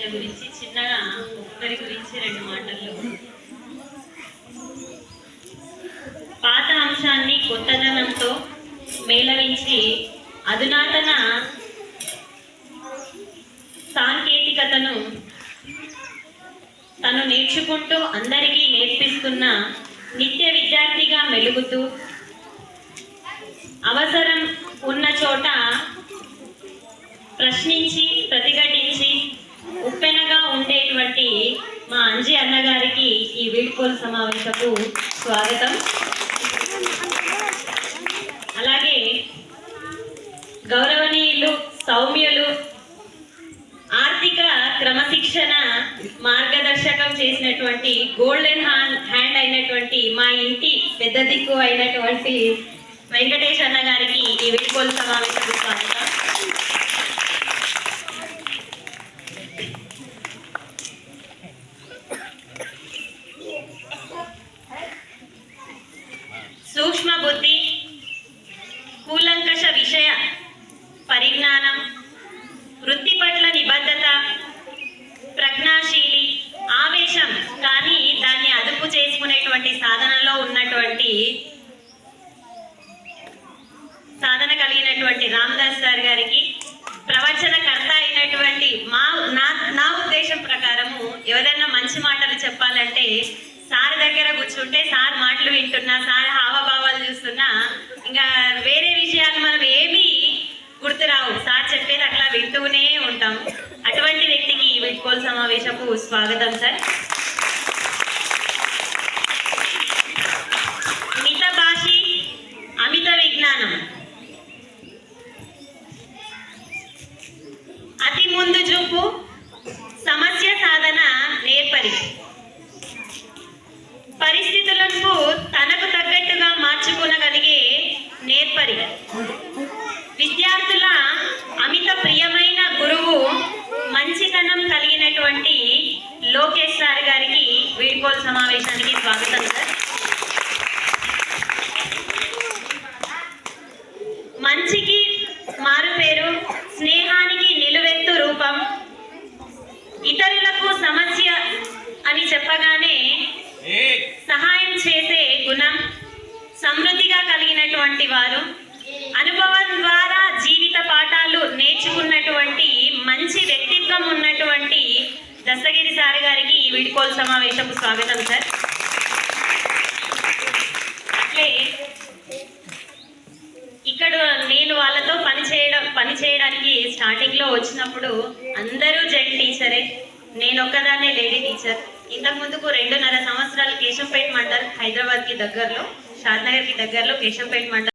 ఉపాధ్యాయుల గురించి చిన్నగా ఒక్కరి గురించి 2 మాటల్లో. పాత అంశాన్ని కొత్తదనంతో మేళవించి అధునాతన సాంకేతికతను తను నేర్చుకుంటూ అందరికీ నేర్పిస్తున్న నిత్య విద్యార్థిగా మెలుగుతూ అవసరం ఉన్న చోట ప్రశ్నించి ప్రతిఘటించి ఉప్పెనగా ఉండేటువంటి మా అంజీ అన్నగారికి ఈ వీడ్కోలు సమావేశపు స్వాగతం. అలాగే గౌరవనీయులు సౌమ్యులు ఆర్థిక క్రమశిక్షణ మార్గదర్శకం చేసినటువంటి గోల్డెన్ హ్యాండ్ అయినటువంటి మా ఇంటి పెద్ద దిక్కు అయినటువంటి వెంకటేష్ అన్న గారికి ఈ వీడ్కోలు సమావేశపు స్వాగతం. సూక్ష్మ బుద్ధి, కూలంకష విషయ పరిజ్ఞానం, వృత్తి పట్ల నిబద్ధత, ప్రజ్ఞాశీలి, ఆవేశం కానీ దాన్ని అదుపు చేసుకునేటువంటి సాధనలో ఉన్నటువంటి సాధన కలిగినటువంటి రామదాస్ సార్ గారికి, ప్రవచనకర్త అయినటువంటి నా ఉద్దేశం ప్రకారము ఎవరైనా మంచి మాటలు చెప్పాలంటే సార్ దగ్గర కూర్చుంటే సార్ మాటలు వింటున్నా, సార్ హావభావాలు చూస్తున్నా ఇంకా వేరే విషయాలు మనం ఏమీ గుర్తురావు, సార్ చెప్పేది అట్లా వింటూనే ఉంటాం. అటువంటి వ్యక్తికి ఈ వీడ్కోలు సమావేశపు స్వాగతం సార్. మిత భాషి, అమిత విజ్ఞానం, అతి ముందు చూపు, సమస్య సాధన నేర్పరి, పరిస్థితులకు తనకు తగ్గట్టుగా మార్చుకోగలిగే నేర్పరి, విద్యార్థుల అమిత ప్రియమైన గురువు, మంచితనం కలిగినటువంటి లోకేష్ సార్ గారికి వీడ్కోలు సమావేశానికి స్వాగతం సార్. మంచికి మారుపేరు, స్నేహానికి నిలువెత్తు రూపం, ఇతరులకు సమస్య అని చెప్పగానే సహాయం చేసే గుణం, సమృద్ధిగా కలిగినటువంటి వారు, అనుభవం ద్వారా జీవిత పాఠాలు నేర్చుకున్నటువంటి మంచి వ్యక్తిత్వం ఉన్నటువంటి దస్తగిరి సార్ గారికి ఈ వీడ్కోలు సమావేశపు స్వాగతం సార్. అట్లే ఇక్కడ నేను వాళ్ళతో పనిచేయడానికి స్టార్టింగ్లో వచ్చినప్పుడు అందరూ జెంట్ టీచరే, నేను ఒక్కదాన్నే లేడీ టీచర్. ఇంతకు ముందుకు 2.5 సంవత్సరాలు కేశంపేట మండల్, హైదరాబాద్కి దగ్గరలో, షాద్నగర్కి దగ్గరలో కేశంపేట మండల్